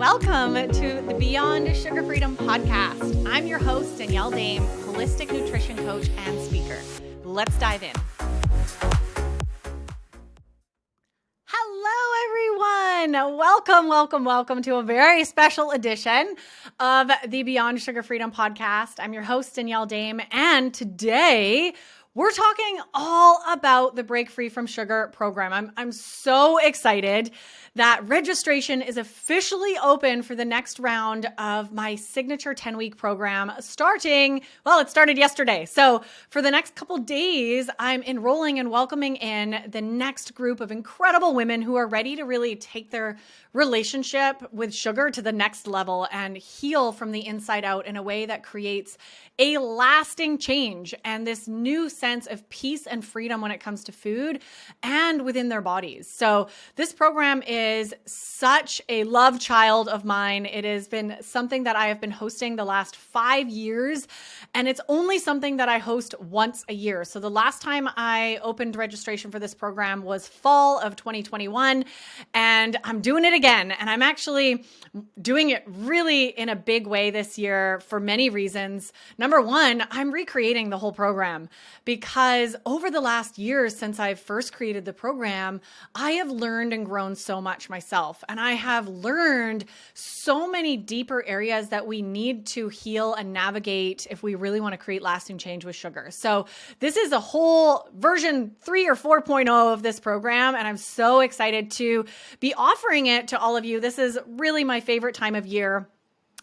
welcome to the Beyond Sugar Freedom podcast. I'm your host, Danielle Dame, holistic nutrition coach and speaker. Let's dive in. Hello, everyone. Welcome to a very special edition of the Beyond Sugar Freedom podcast. I'm your host, Danielle Dame, and today we're talking all about the Break Free from Sugar program. I'm so excited that registration is officially open for the next round of my signature 10-week program it started yesterday. So for the next couple days, I'm enrolling and welcoming in the next group of incredible women who are ready to really take their relationship with sugar to the next level and heal from the inside out in a way that creates a lasting change and this new sense of peace and freedom when it comes to food and within their bodies. So this program is such a love child of mine. It has been something that I have been hosting the last 5 years, and it's only something that I host once a year. So the last time I opened registration for this program was fall of 2021, and I'm doing it again. And I'm actually doing it really in a big way this year for many reasons. Number one, I'm recreating the whole program because over the last years since I first created the program, I have learned and grown so much myself. And I have learned so many deeper areas that we need to heal and navigate if we really want to create lasting change with sugar. So this is a whole version 3 or 4.0 of this program. And I'm so excited to be offering it to all of you. This is really my favorite time of year.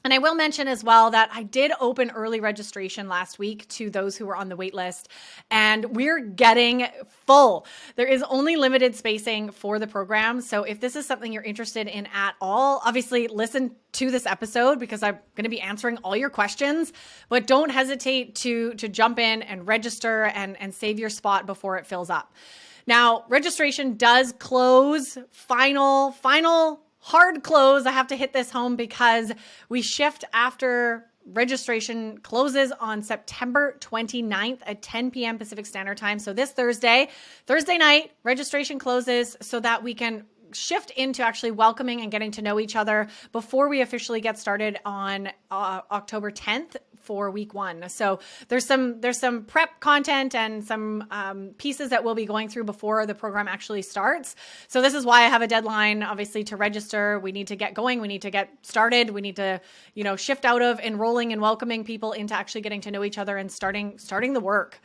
And I will mention as well that I did open early registration last week to those who were on the wait list, and we're getting full. There is only limited spacing for the program. So if this is something you're interested in at all, obviously listen to this episode because I'm going to be answering all your questions, but don't hesitate to jump in and register and save your spot before it fills up. Now, registration does close, final hard close. I have to hit this home because we shift after registration closes on September 29th at 10 p.m. Pacific Standard Time. So this Thursday night, registration closes so that we can shift into actually welcoming and getting to know each other before we officially get started on October 10th for week 1. So there's some prep content and some pieces that we'll be going through before the program actually starts. So this is why I have a deadline, obviously, to register. We need to get going. We need to get started. We need to, shift out of enrolling and welcoming people into actually getting to know each other and starting the work.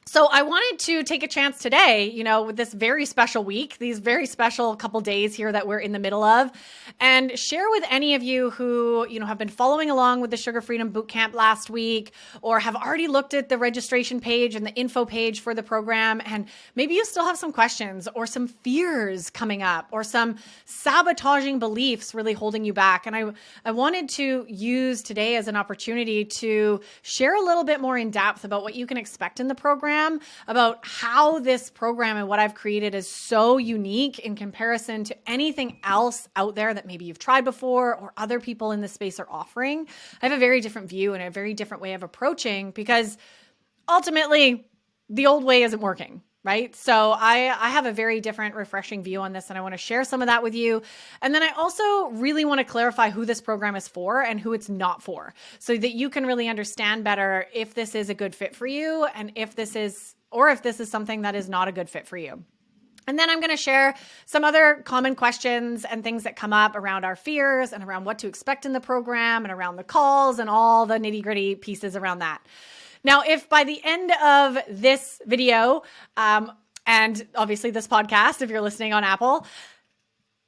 So I wanted to take a chance today, with this very special week, these very special couple days here that we're in the middle of, and share with any of you who, have been following along with the Sugar Freedom Bootcamp last week, or have already looked at the registration page and the info page for the program, and maybe you still have some questions or some fears coming up or some sabotaging beliefs really holding you back. And I wanted to use today as an opportunity to share a little bit more in depth about what you can expect in the program, about how this program and what I've created is so unique in comparison to anything else out there that maybe you've tried before or other people in this space are offering. I have a very different view and a very different way of approaching because ultimately the old way isn't working. Right? So I have a very different, refreshing view on this, and I want to share some of that with you. And then I also really want to clarify who this program is for and who it's not for, so that you can really understand better if this is a good fit for you and if this is something that is not a good fit for you. And then I'm going to share some other common questions and things that come up around our fears and around what to expect in the program and around the calls and all the nitty-gritty pieces around that. Now, if by the end of this video, and obviously this podcast, if you're listening on Apple,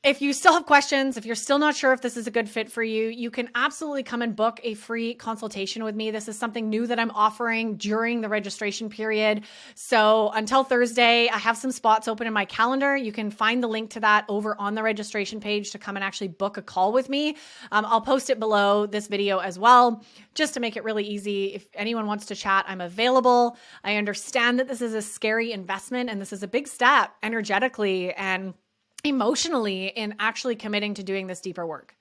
if you still have questions, if you're still not sure if this is a good fit for you, you can absolutely come and book a free consultation with me. This is something new that I'm offering during the registration period. So until Thursday, I have some spots open in my calendar. You can find the link to that over on the registration page to come and actually book a call with me. I'll post it below this video as well, just to make it really easy. If anyone wants to chat, I'm available. I understand that this is a scary investment and this is a big step energetically and emotionally in actually committing to doing this deeper work.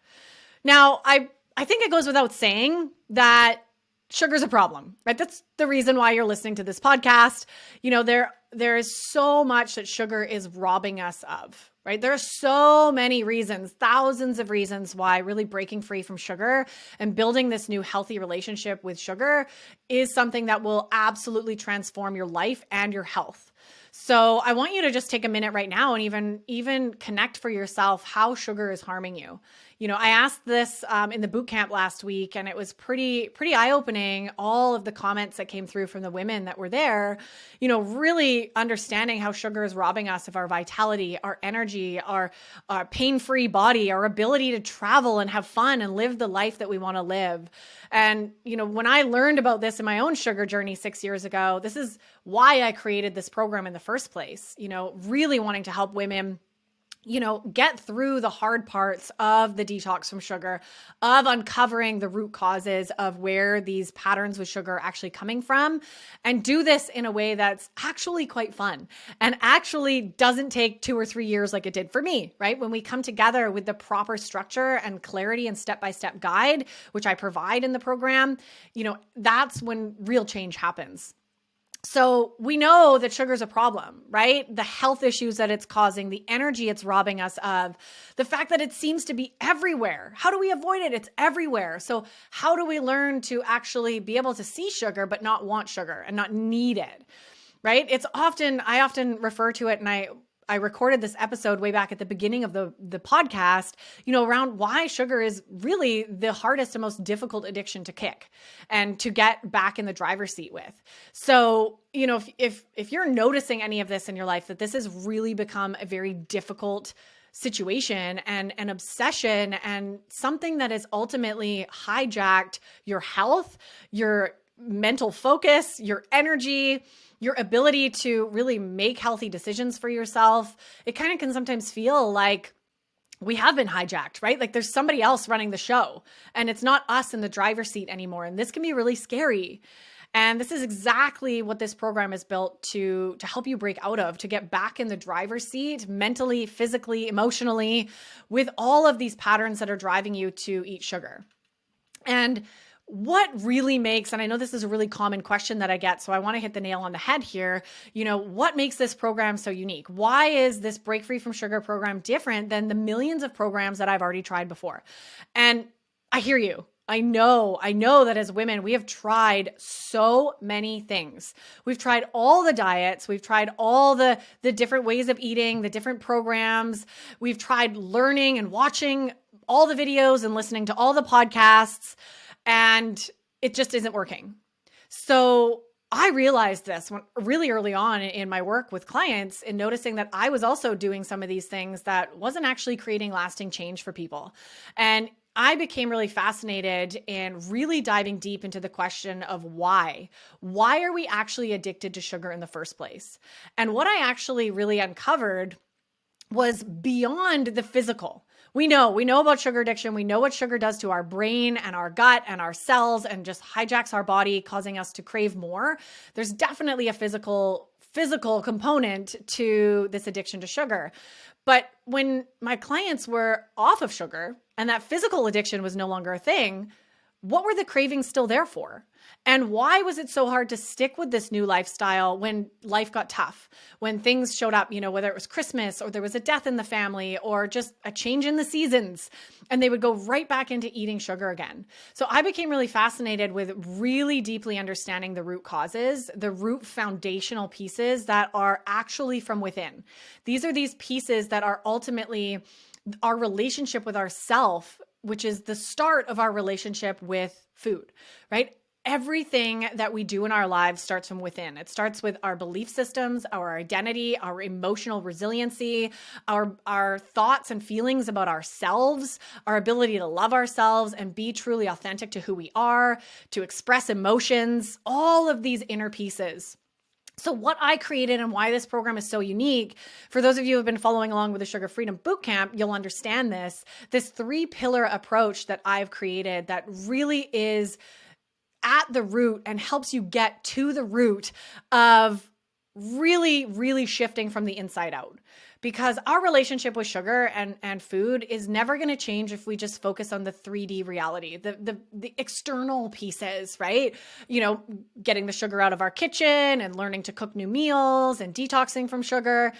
Now, I think it goes without saying that sugar's a problem, right? That's the reason why you're listening to this podcast. There is so much that sugar is robbing us of, right? There are so many reasons, thousands of reasons why really breaking free from sugar and building this new healthy relationship with sugar is something that will absolutely transform your life and your health. So I want you to just take a minute right now and even connect for yourself how sugar is harming you. I asked this in the boot camp last week, and it was pretty eye-opening, all of the comments that came through from the women that were there, really understanding how sugar is robbing us of our vitality, our energy, our pain-free body, our ability to travel and have fun and live the life that we want to live. And, when I learned about this in my own sugar journey 6 years ago, this is why I created this program in the first place, really wanting to help women get through the hard parts of the detox from sugar, of uncovering the root causes of where these patterns with sugar are actually coming from, and do this in a way that's actually quite fun and actually doesn't take 2 or 3 years like it did for me, right? When we come together with the proper structure and clarity and step-by-step guide, which I provide in the program, that's when real change happens. So we know that sugar is a problem, right? The health issues that it's causing, the energy it's robbing us of, the fact that it seems to be everywhere. How do we avoid it? It's everywhere. So how do we learn to actually be able to see sugar, but not want sugar and not need it, right? I often refer to it, and I recorded this episode way back at the beginning of the podcast, around why sugar is really the hardest and most difficult addiction to kick and to get back in the driver's seat with. So, if you're noticing any of this in your life, that this has really become a very difficult situation and an obsession and something that has ultimately hijacked your health, your mental focus, your energy, your ability to really make healthy decisions for yourself, it kind of can sometimes feel like we have been hijacked, right? Like there's somebody else running the show and it's not us in the driver's seat anymore. And this can be really scary. And this is exactly what this program is built to help you break out of, to get back in the driver's seat mentally, physically, emotionally, with all of these patterns that are driving you to eat sugar. And what really makes, and I know this is a really common question that I get, so I want to hit the nail on the head here. What makes this program so unique? Why is this Break Free from Sugar program different than the millions of programs that I've already tried before? And I hear you. I know that as women, we have tried so many things. We've tried all the diets. We've tried all the different ways of eating, the different programs. We've tried learning and watching all the videos and listening to all the podcasts, and it just isn't working. So I realized this really early on in my work with clients, in noticing that I was also doing some of these things that wasn't actually creating lasting change for people. And I became really fascinated in really diving deep into the question of why. Why are we actually addicted to sugar in the first place? And what I actually really uncovered was beyond the physical. We know about sugar addiction. We know what sugar does to our brain and our gut and our cells and just hijacks our body, causing us to crave more. There's definitely a physical component to this addiction to sugar. But when my clients were off of sugar and that physical addiction was no longer a thing, what were the cravings still there for? And why was it so hard to stick with this new lifestyle when life got tough, when things showed up, whether it was Christmas or there was a death in the family or just a change in the seasons, and they would go right back into eating sugar again. So I became really fascinated with really deeply understanding the root causes, the root foundational pieces that are actually from within. These are these pieces that are ultimately our relationship with ourself, which is the start of our relationship with food, right? Everything that we do in our lives starts from within. It starts with our belief systems, our identity, our emotional resiliency, our thoughts and feelings about ourselves, our ability to love ourselves and be truly authentic to who we are, to express emotions, all of these inner pieces. So what I created and why this program is so unique, for those of you who have been following along with the Sugar Freedom Bootcamp, you'll understand this 3-pillar approach that I've created that really is at the root and helps you get to the root of really, really shifting from the inside out. Because our relationship with sugar and food is never going to change if we just focus on the 3D reality, the external pieces, right? Getting the sugar out of our kitchen and learning to cook new meals and detoxing from sugar.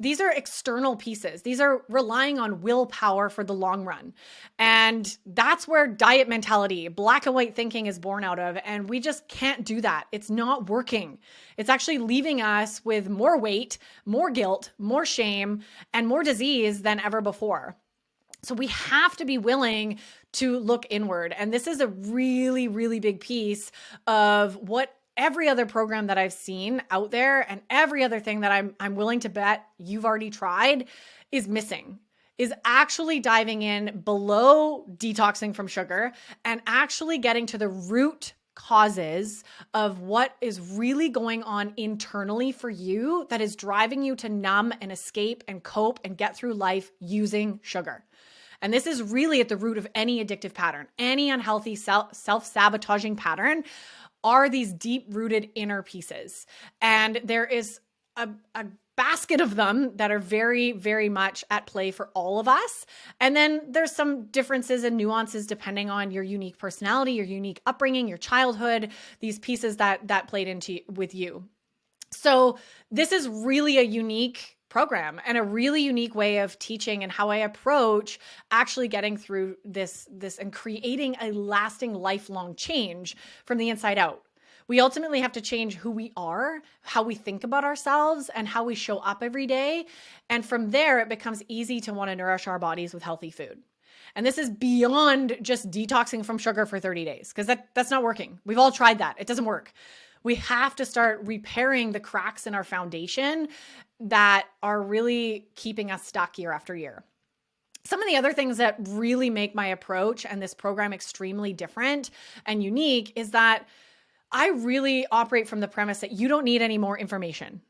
these are external pieces. These are relying on willpower for the long run. And that's where diet mentality, black and white thinking is born out of. And we just can't do that. It's not working. It's actually leaving us with more weight, more guilt, more shame, and more disease than ever before. So we have to be willing to look inward. And this is a really, really big piece of what every other program that I've seen out there and every other thing that I'm willing to bet you've already tried is missing, is actually diving in below detoxing from sugar and actually getting to the root causes of what is really going on internally for you that is driving you to numb and escape and cope and get through life using sugar. And this is really at the root of any addictive pattern, any unhealthy self-sabotaging pattern are these deep-rooted inner pieces. And there is a basket of them that are very, very much at play for all of us. And then there's some differences and nuances depending on your unique personality, your unique upbringing, your childhood, these pieces that played into with you. So this is really a unique program and a really unique way of teaching and how I approach actually getting through this and creating a lasting lifelong change from the inside out. We ultimately have to change who we are, how we think about ourselves, and how we show up every day. And from there, it becomes easy to want to nourish our bodies with healthy food. And this is beyond just detoxing from sugar for 30 days, because that's not working. We've all tried that. It doesn't work. We have to start repairing the cracks in our foundation that are really keeping us stuck year after year. Some of the other things that really make my approach and this program extremely different and unique is that I really operate from the premise that you don't need any more information.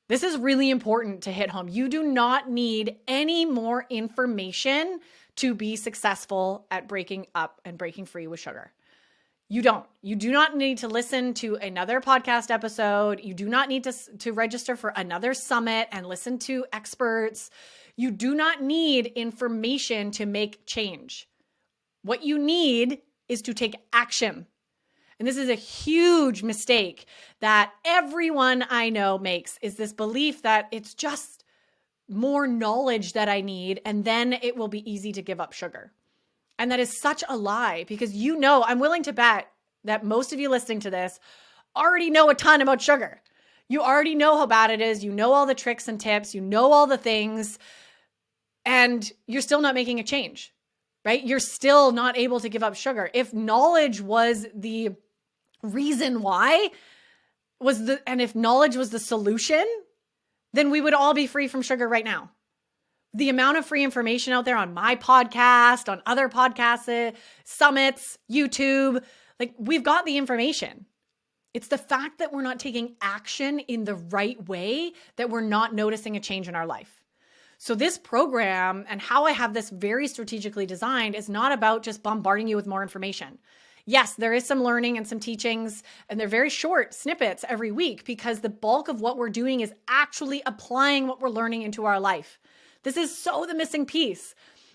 This is really important to hit home. You do not need any more information to be successful at breaking up and breaking free with sugar. You don't. You do not need to listen to another podcast episode. You do not need to register for another summit and listen to experts. You do not need information to make change. What you need is to take action. And this is a huge mistake that everyone I know makes, is this belief that it's just more knowledge that I need, and then it will be easy to give up sugar. And that is such a lie, because I'm willing to bet that most of you listening to this already know a ton about sugar. You already know how bad it is. You know all the tricks and tips. You know all the things, and you're still not making a change, right? You're still not able to give up sugar. If knowledge was the reason why, and if knowledge was the solution, then we would all be free from sugar right now. The amount of free information out there on my podcast, on other podcasts, summits, YouTube, like, we've got the information. It's the fact that we're not taking action in the right way that we're not noticing a change in our life. So this program and how I have this very strategically designed is not about just bombarding you with more information. Yes, there is some learning and some teachings, and they're very short snippets every week, because the bulk of what we're doing is actually applying what we're learning into our life. This is so the missing piece.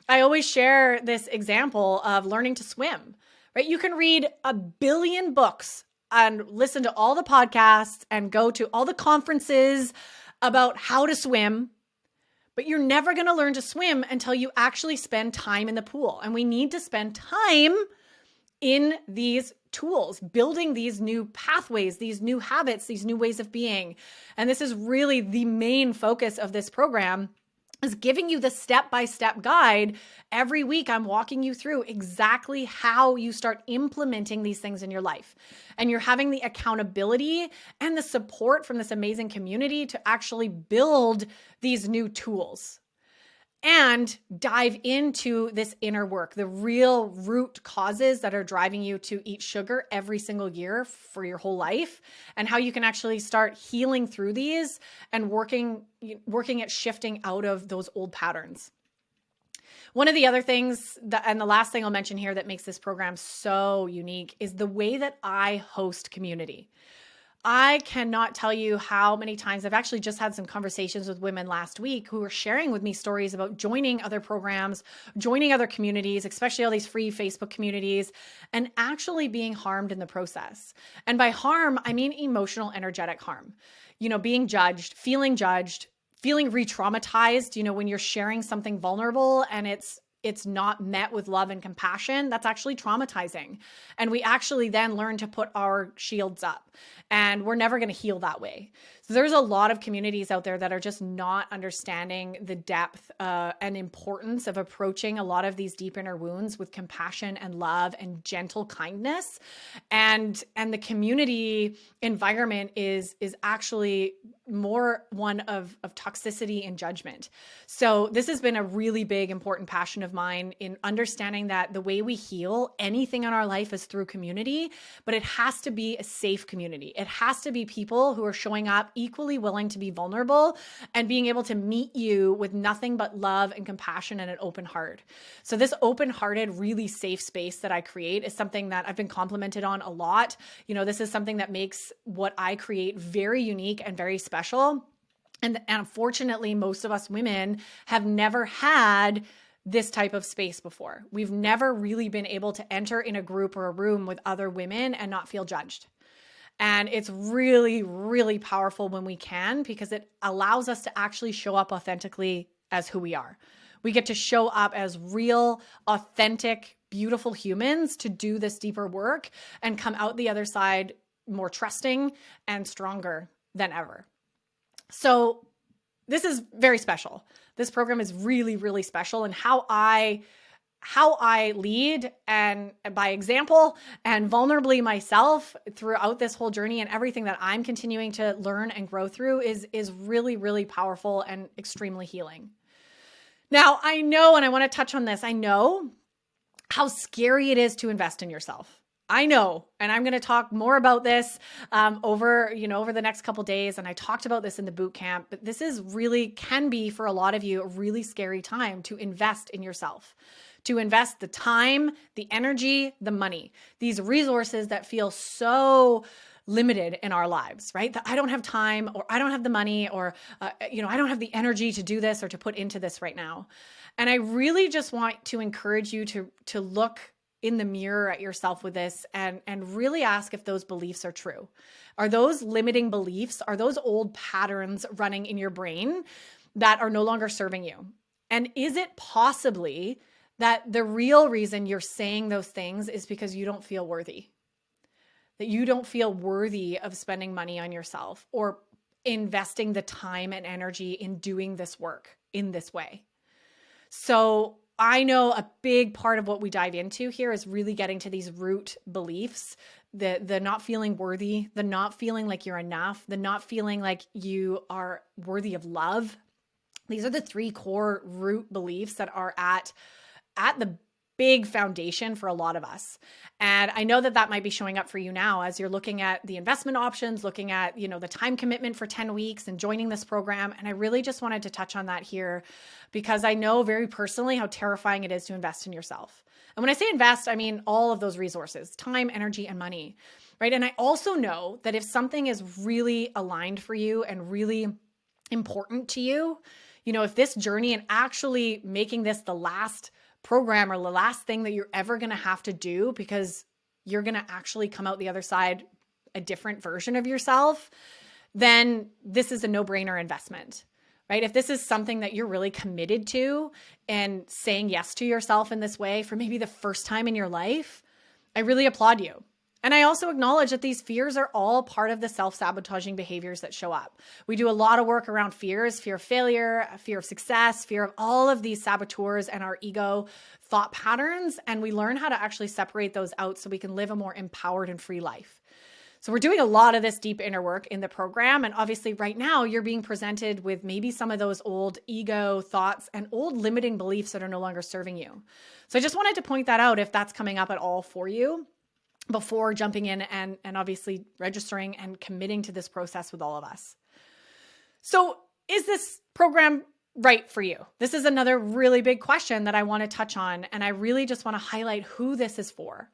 I always share this example of learning to swim, right? You can read 1 billion books and listen to all the podcasts and go to all the conferences about how to swim, but you're never going to learn to swim until you actually spend time in the pool. And we need to spend time in these tools, building these new pathways, these new habits, these new ways of being. And this is really the main focus of this program, is giving you the step-by-step guide. Every week, I'm walking you through exactly how you start implementing these things in your life. And you're having the accountability and the support from this amazing community to actually build these new tools and dive into this inner work, the real root causes that are driving you to eat sugar every single year for your whole life, and how you can actually start healing through these and working at shifting out of those old patterns. One of the other things and the last thing I'll mention here that makes this program so unique is the way that I host community. I cannot tell you how many times I've actually just had some conversations with women last week who were sharing with me stories about joining other programs, joining other communities, especially all these free Facebook communities, and actually being harmed in the process. And by harm, I mean emotional, energetic harm. Being judged, feeling feeling re-traumatized, when you're sharing something vulnerable and it's not met with love and compassion, that's actually traumatizing. And we actually then learn to put our shields up, and we're never going to heal that way. So there's a lot of communities out there that are just not understanding the depth and importance of approaching a lot of these deep inner wounds with compassion and love and gentle kindness. And the community environment is actually more one of toxicity and judgment. So this has been a really big, important passion of mine in understanding that the way we heal anything in our life is through community, but it has to be a safe community. It has to be people who are showing up equally willing to be vulnerable and being able to meet you with nothing but love and compassion and an open heart. So this open-hearted, really safe space that I create is something that I've been complimented on a lot. This is something that makes what I create very unique and very special. And unfortunately, most of us women have never had this type of space before. We've never really been able to enter in a group or a room with other women and not feel judged. And it's really, really powerful when we can, because it allows us to actually show up authentically as who we are. We get to show up as real, authentic, beautiful humans to do this deeper work and come out the other side more trusting and stronger than ever. So this is very special. This program is really, really special, and how I lead and by example and vulnerably myself throughout this whole journey and everything that I'm continuing to learn and grow through is really, really powerful and extremely healing. Now, I know, and I want to touch on this, I know how scary it is to invest in yourself. I know, and I'm going to talk more about this over the next couple of days. And I talked about this in the boot camp, but this is really can be for a lot of you a really scary time to invest in yourself, to invest the time, the energy, the money, these resources that feel so limited in our lives, right? That I don't have time, or I don't have the money, or I don't have the energy to do this or to put into this right now. And I really just want to encourage you to look in the mirror at yourself with this and really ask if those beliefs are true. Are those limiting beliefs? Are those old patterns running in your brain that are no longer serving you? And is it possibly that the real reason you're saying those things is because you don't feel worthy? That you don't feel worthy of spending money on yourself or investing the time and energy in doing this work in this way? So I know a big part of what we dive into here is really getting to these root beliefs, the not feeling worthy, the not feeling like you're enough, the not feeling like you are worthy of love. These are the three core root beliefs that are at the big foundation for a lot of us. And I know that might be showing up for you now as you're looking at the investment options, looking at, the time commitment for 10 weeks and joining this program. And I really just wanted to touch on that here because I know very personally how terrifying it is to invest in yourself. And when I say invest, I mean all of those resources, time, energy, and money, right? And I also know that if something is really aligned for you and really important to you, if this journey and actually making this the last program or the last thing that you're ever going to have to do because you're going to actually come out the other side a different version of yourself, then this is a no-brainer investment, right? If this is something that you're really committed to and saying yes to yourself in this way for maybe the first time in your life, I really applaud you. And I also acknowledge that these fears are all part of the self-sabotaging behaviors that show up. We do a lot of work around fears, fear of failure, fear of success, fear of all of these saboteurs and our ego thought patterns. And we learn how to actually separate those out so we can live a more empowered and free life. So we're doing a lot of this deep inner work in the program. And obviously right now you're being presented with maybe some of those old ego thoughts and old limiting beliefs that are no longer serving you. So I just wanted to point that out if that's coming up at all for you, before jumping in and obviously registering and committing to this process with all of us. So is this program right for you? This is another really big question that I want to touch on. And I really just want to highlight who this is for.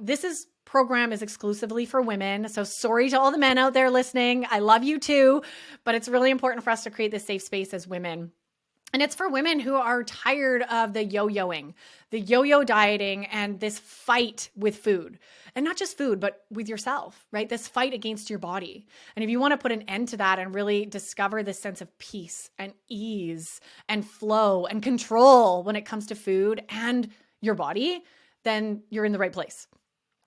This program is exclusively for women. So sorry to all the men out there listening. I love you too, but it's really important for us to create this safe space as women. And it's for women who are tired of the yo-yoing, the yo-yo dieting, and this fight with food. And not just food, but with yourself, right? This fight against your body. And if you want to put an end to that and really discover this sense of peace and ease and flow and control when it comes to food and your body, then you're in the right place.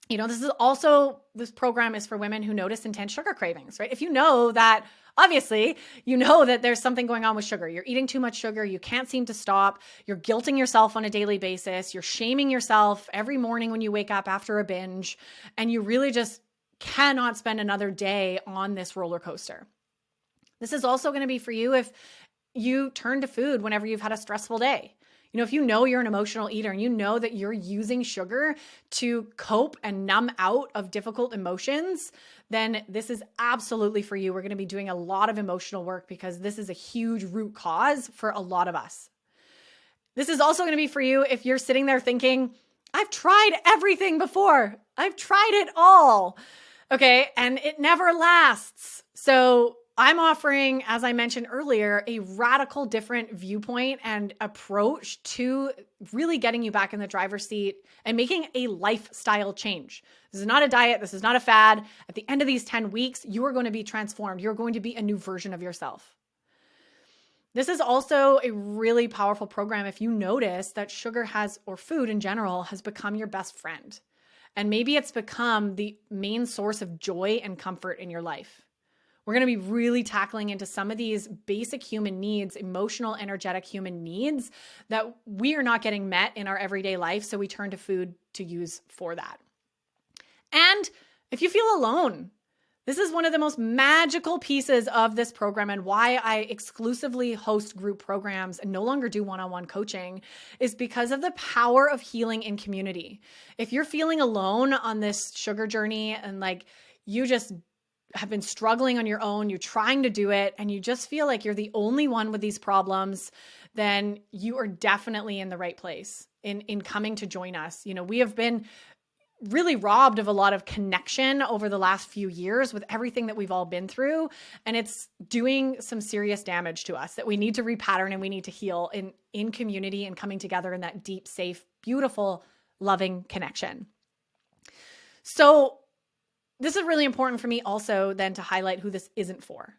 This program is for women who notice intense sugar cravings, right? If you know that, obviously, you know that there's something going on with sugar. You're eating too much sugar. You can't seem to stop. You're guilting yourself on a daily basis. You're shaming yourself every morning when you wake up after a binge, and you really just cannot spend another day on this roller coaster. This is also going to be for you if you turn to food whenever you've had a stressful day. If you know you're an emotional eater and you know that you're using sugar to cope and numb out of difficult emotions, then this is absolutely for you. We're going to be doing a lot of emotional work because this is a huge root cause for a lot of us. This is also going to be for you if you're sitting there thinking, I've tried everything before. I've tried it all. Okay. And it never lasts. So I'm offering, as I mentioned earlier, a radical different viewpoint and approach to really getting you back in the driver's seat and making a lifestyle change. This is not a diet. This is not a fad. At the end of these 10 weeks, you are going to be transformed. You're going to be a new version of yourself. This is also a really powerful program if you notice that sugar or food in general has become your best friend. And maybe it's become the main source of joy and comfort in your life. We're going to be really tackling into some of these basic human needs, emotional, energetic human needs that we are not getting met in our everyday life. So we turn to food to use for that. And if you feel alone, this is one of the most magical pieces of this program, and why I exclusively host group programs and no longer do one-on-one coaching is because of the power of healing in community. If you're feeling alone on this sugar journey and you just have been struggling on your own, you're trying to do it, and you just feel like you're the only one with these problems, then you are definitely in the right place in coming to join us. We have been really robbed of a lot of connection over the last few years with everything that we've all been through. And it's doing some serious damage to us that we need to repattern and we need to heal in community and coming together in that deep, safe, beautiful, loving connection. So this is really important for me also then to highlight who this isn't for.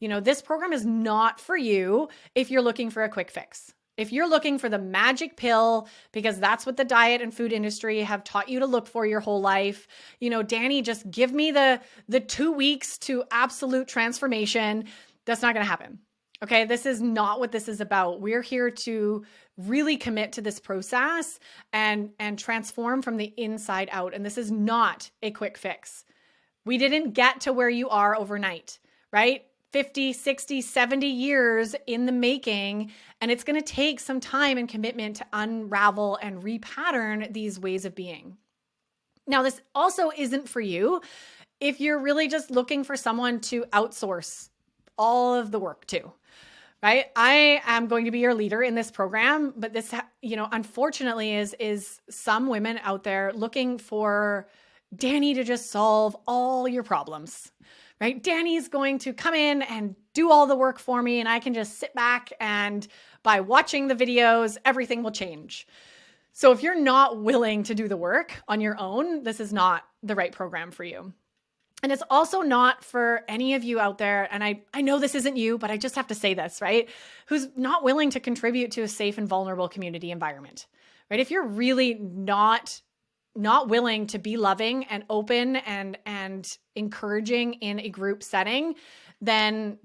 This program is not for you if you're looking for a quick fix. If you're looking for the magic pill, because that's what the diet and food industry have taught you to look for your whole life, Danny, just give me the 2 weeks to absolute transformation. That's not going to happen. Okay. This is not what this is about. We're here to really commit to this process and transform from the inside out. And this is not a quick fix. We didn't get to where you are overnight, right? 50, 60, 70 years in the making. And it's going to take some time and commitment to unravel and repattern these ways of being. Now, this also isn't for you if you're really just looking for someone to outsource all of the work to, right? I am going to be your leader in this program, but this, unfortunately is some women out there looking for Danny to just solve all your problems. Right? Danny's going to come in and do all the work for me, and I can just sit back, and by watching the videos, everything will change. So if you're not willing to do the work on your own, this is not the right program for you. And it's also not for any of you out there, and I know this isn't you, but I just have to say this, right? Who's not willing to contribute to a safe and vulnerable community environment, right? If you're really not willing to be loving and open and encouraging in a group setting, then,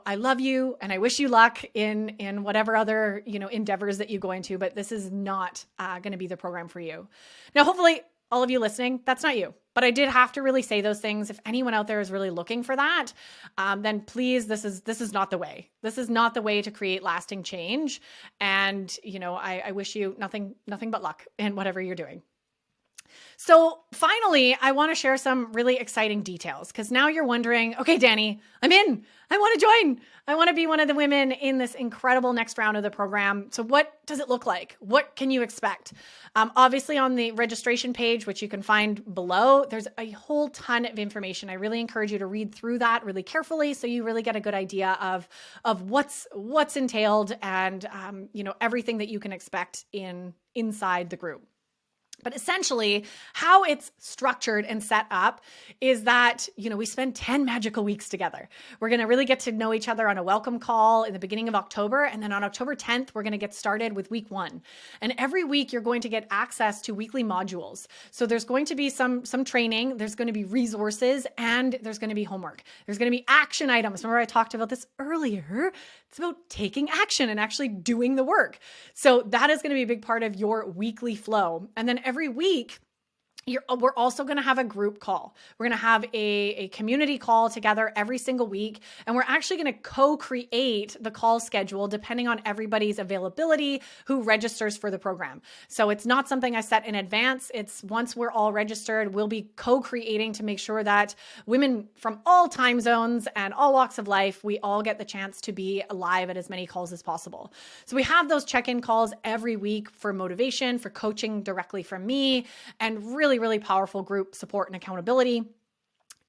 I love you and I wish you luck in whatever other, endeavors that you go into, but this is not going to be the program for you. Now, hopefully all of you listening, that's not you, but I did have to really say those things. If anyone out there is really looking for that, then please, this is not the way. This is not the way to create lasting change. And, I wish you nothing but luck in whatever you're doing. So finally, I want to share some really exciting details because now you're wondering, okay, Danny, I'm in. I want to join. I want to be one of the women in this incredible next round of the program. So what does it look like? What can you expect? Obviously on the registration page, which you can find below, there's a whole ton of information. I really encourage you to read through that really carefully so you really get a good idea of what's entailed and everything that you can expect inside the group. But essentially, how it's structured and set up is that, we spend 10 magical weeks together. We're going to really get to know each other on a welcome call in the beginning of October. And then on October 10th, we're going to get started with week 1. And every week, you're going to get access to weekly modules. So there's going to be some training, there's going to be resources, and there's going to be homework. There's going to be action items. Remember I talked about this earlier? It's about taking action and actually doing the work. So that is going to be a big part of your weekly flow. And then every week, we're also going to have a group call. We're going to have a community call together every single week. And we're actually going to co-create the call schedule depending on everybody's availability who registers for the program. So it's not something I set in advance. It's once we're all registered, we'll be co-creating to make sure that women from all time zones and all walks of life, we all get the chance to be live at as many calls as possible. So we have those check-in calls every week for motivation, for coaching directly from me, and really powerful group support and accountability.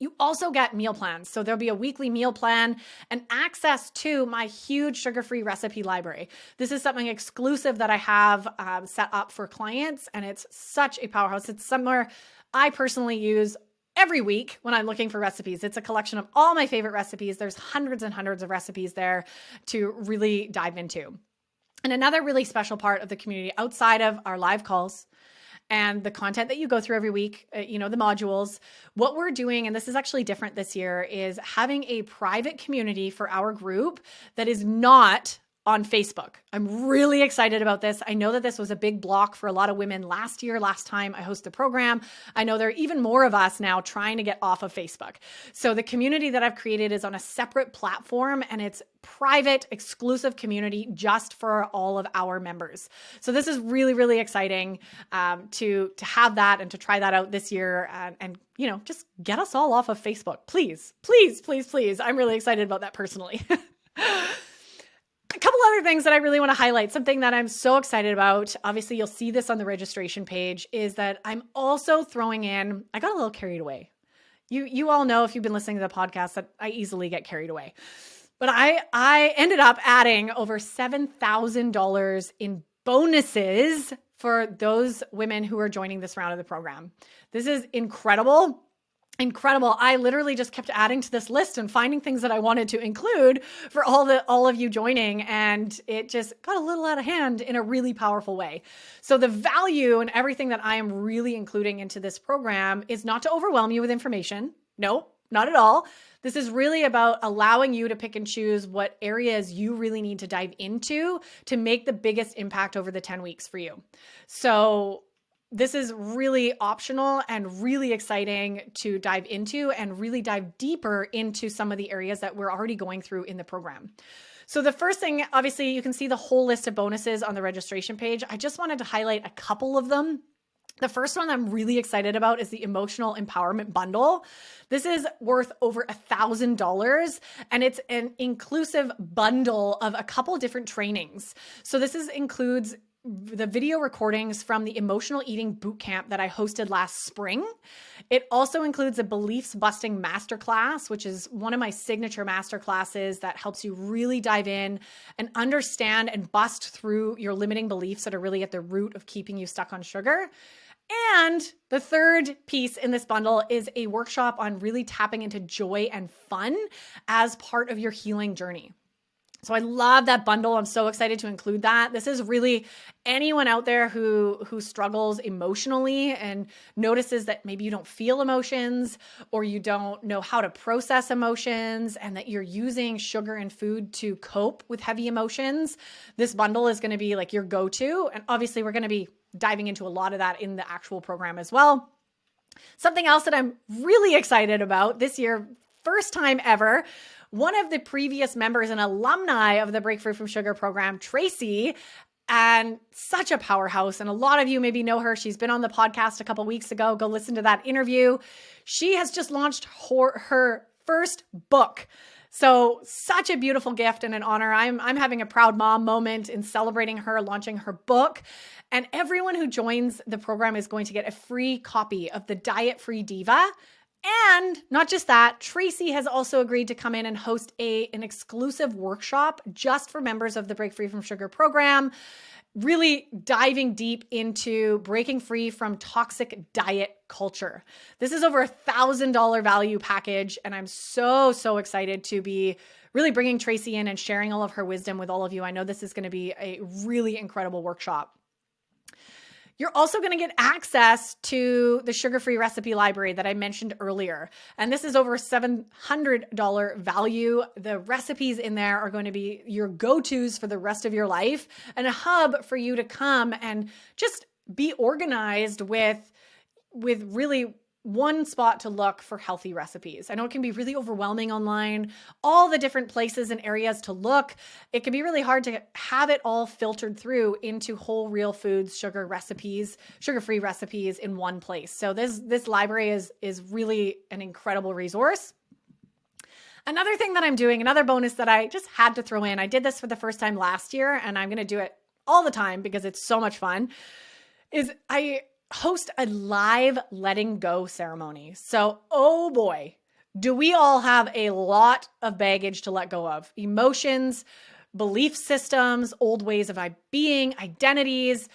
You also get meal plans. So there'll be a weekly meal plan and access to my huge sugar-free recipe library. This is something exclusive that I have set up for clients, and it's such a powerhouse. It's somewhere I personally use every week when I'm looking for recipes. It's a collection of all my favorite recipes. There's hundreds and hundreds of recipes there to really dive into. And another really special part of the community outside of our live calls and the content that you go through every week, the modules, what we're doing, and this is actually different this year, is having a private community for our group that is not on Facebook. I'm really excited about this. I know that this was a big block for a lot of women last time I hosted the program. I know there are even more of us now trying to get off of Facebook. So the community that I've created is on a separate platform, and it's private, exclusive community just for all of our members. So this is really, really exciting to have that and to try that out this year and just get us all off of Facebook. Please, please, please, please. I'm really excited about that personally. A couple other things that I really want to highlight, something that I'm so excited about, obviously you'll see this on the registration page, is that I'm also throwing in, I got a little carried away. You all know if you've been listening to the podcast that I easily get carried away. But I ended up adding over $7,000 in bonuses for those women who are joining this round of the program. This is incredible. Incredible. I literally just kept adding to this list and finding things that I wanted to include for all of you joining. And it just got a little out of hand in a really powerful way. So the value and everything that I am really including into this program is not to overwhelm you with information. No, not at all. This is really about allowing you to pick and choose what areas you really need to dive into to make the biggest impact over the 10 weeks for you. So this is really optional and really exciting to dive into and really dive deeper into some of the areas that we're already going through in the program. So the first thing, obviously, you can see the whole list of bonuses on the registration page. I just wanted to highlight a couple of them. The first one I'm really excited about is the Emotional Empowerment Bundle. This is worth over $1,000, and it's an inclusive bundle of a couple different trainings. So this includes the video recordings from the Emotional Eating Bootcamp that I hosted last spring. It also includes a Beliefs Busting Masterclass, which is one of my signature masterclasses that helps you really dive in and understand and bust through your limiting beliefs that are really at the root of keeping you stuck on sugar. And the third piece in this bundle is a workshop on really tapping into joy and fun as part of your healing journey. So I love that bundle. I'm so excited to include that. This is really anyone out there who struggles emotionally and notices that maybe you don't feel emotions or you don't know how to process emotions and that you're using sugar and food to cope with heavy emotions. This bundle is going to be like your go-to. And obviously we're going to be diving into a lot of that in the actual program as well. Something else that I'm really excited about this year, first time ever, one of the previous members and alumni of the Break Free from Sugar program, Tracy, and such a powerhouse. And a lot of you maybe know her. She's been on the podcast a couple weeks ago. Go listen to that interview. She has just launched her first book. So such a beautiful gift and an honor. I'm having a proud mom moment in celebrating her launching her book. And everyone who joins the program is going to get a free copy of the Diet Free Diva. And not just that, Tracy has also agreed to come in and host an exclusive workshop just for members of the Break Free from Sugar program, really diving deep into breaking free from toxic diet culture. This is over $1,000 value package, and I'm so excited to be really bringing Tracy in and sharing all of her wisdom with all of you. I know this is going to be a really incredible workshop. You're also going to get access to the sugar-free recipe library that I mentioned earlier. And this is over $700 value. The recipes in there are going to be your go-tos for the rest of your life and a hub for you to come and just be organized with really one spot to look for healthy recipes. I know it can be really overwhelming online, all the different places and areas to look. It can be really hard to have it all filtered through into whole real foods, sugar recipes, sugar-free recipes in one place. So this library is really an incredible resource. Another thing that I'm doing, another bonus that I just had to throw in, I did this for the first time last year, and I'm going to do it all the time because it's so much fun, is I host a live letting go ceremony. So, oh boy, do we all have a lot of baggage to let go of. Emotions, belief systems, old ways of being, identities,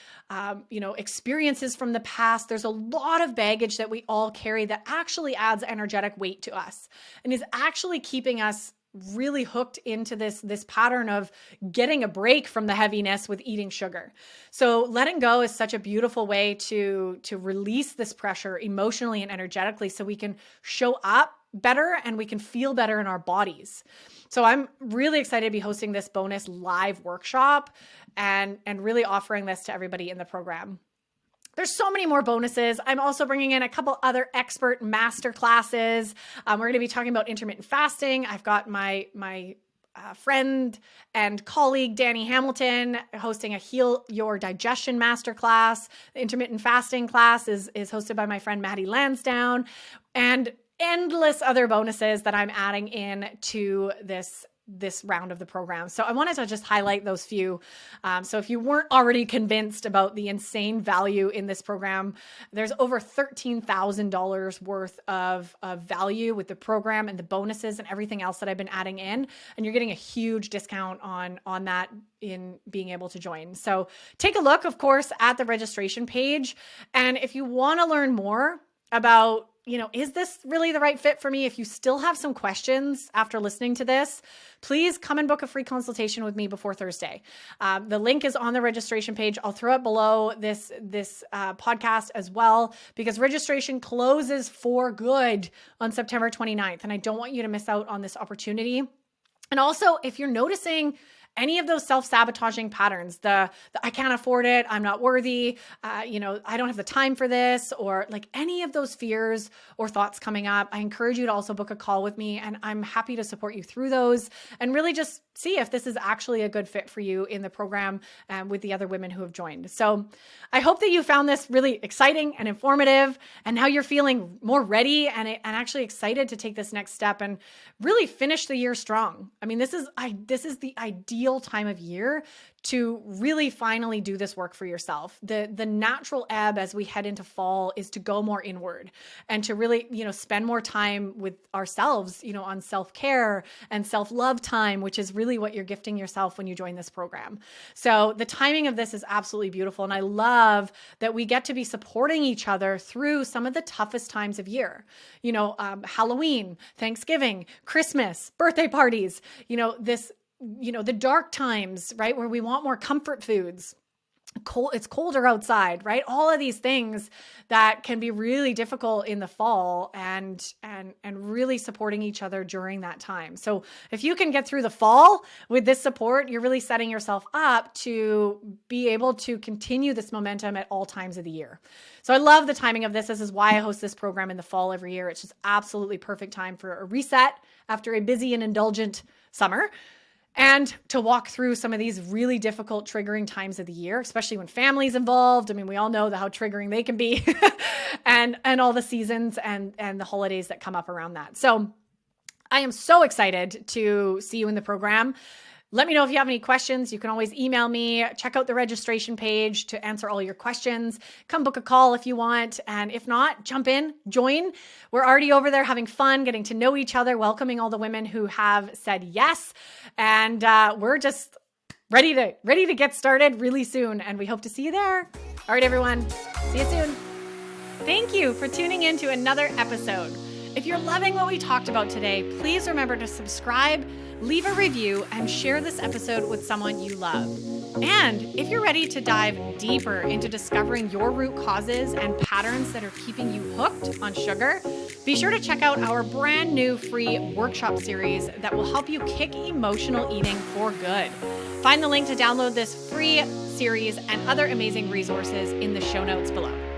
experiences from the past. There's a lot of baggage that we all carry that actually adds energetic weight to us and is actually keeping us really hooked into this pattern of getting a break from the heaviness with eating sugar. So letting go is such a beautiful way to release this pressure emotionally and energetically so we can show up better and we can feel better in our bodies. So I'm really excited to be hosting this bonus live workshop and really offering this to everybody in the program. There's so many more bonuses. I'm also bringing in a couple other expert master classes. We're going to be talking about intermittent fasting. I've got my friend and colleague, Danny Hamilton, hosting a Heal Your Digestion masterclass. The intermittent fasting class is hosted by my friend Maddie Lansdowne, and endless other bonuses that I'm adding in to this round of the program. So I wanted to just highlight those few. So if you weren't already convinced about the insane value in this program, there's over $13,000 worth of value with the program and the bonuses and everything else that I've been adding in. And you're getting a huge discount on that in being able to join. So take a look, of course, at the registration page. And if you want to learn more about is this really the right fit for me? If you still have some questions after listening to this, please come and book a free consultation with me before Thursday. The link is on the registration page. I'll throw it below this podcast as well, because registration closes for good on September 29th. And I don't want you to miss out on this opportunity. And also, if you're noticing any of those self-sabotaging patterns, the I can't afford it, I'm not worthy, I don't have the time for this, or like any of those fears or thoughts coming up, I encourage you to also book a call with me, and I'm happy to support you through those and really just see if this is actually a good fit for you in the program with the other women who have joined. So I hope that you found this really exciting and informative, and now you're feeling more ready and actually excited to take this next step and really finish the year strong. I mean, this is the ideal time of year to really finally do this work for yourself. The natural ebb as we head into fall is to go more inward and to really, spend more time with ourselves, on self-care and self-love time, which is really what you're gifting yourself when you join this program. So the timing of this is absolutely beautiful. And I love that we get to be supporting each other through some of the toughest times of year, Halloween, Thanksgiving, Christmas, birthday parties, the dark times, right? Where we want more comfort foods. It's colder outside, right? All of these things that can be really difficult in the fall and really supporting each other during that time. So if you can get through the fall with this support, you're really setting yourself up to be able to continue this momentum at all times of the year. So I love the timing of this. This is why I host this program in the fall every year. It's just absolutely perfect time for a reset after a busy and indulgent summer. and to walk through some of these really difficult, triggering times of the year, especially when family's involved. I mean, we all know how triggering they can be and all the seasons and the holidays that come up around that. So I am so excited to see you in the program. Let me know if you have any questions. You can always email me, check out the registration page to answer all your questions. Come book a call if you want. And if not, jump in, join. We're already over there having fun, getting to know each other, welcoming all the women who have said yes. And we're just ready to get started really soon. And we hope to see you there. All right, everyone. See you soon. Thank you for tuning in to another episode. If you're loving what we talked about today, please remember to subscribe, leave a review, and share this episode with someone you love. And if you're ready to dive deeper into discovering your root causes and patterns that are keeping you hooked on sugar, be sure to check out our brand new free workshop series that will help you kick emotional eating for good. Find the link to download this free series and other amazing resources in the show notes below.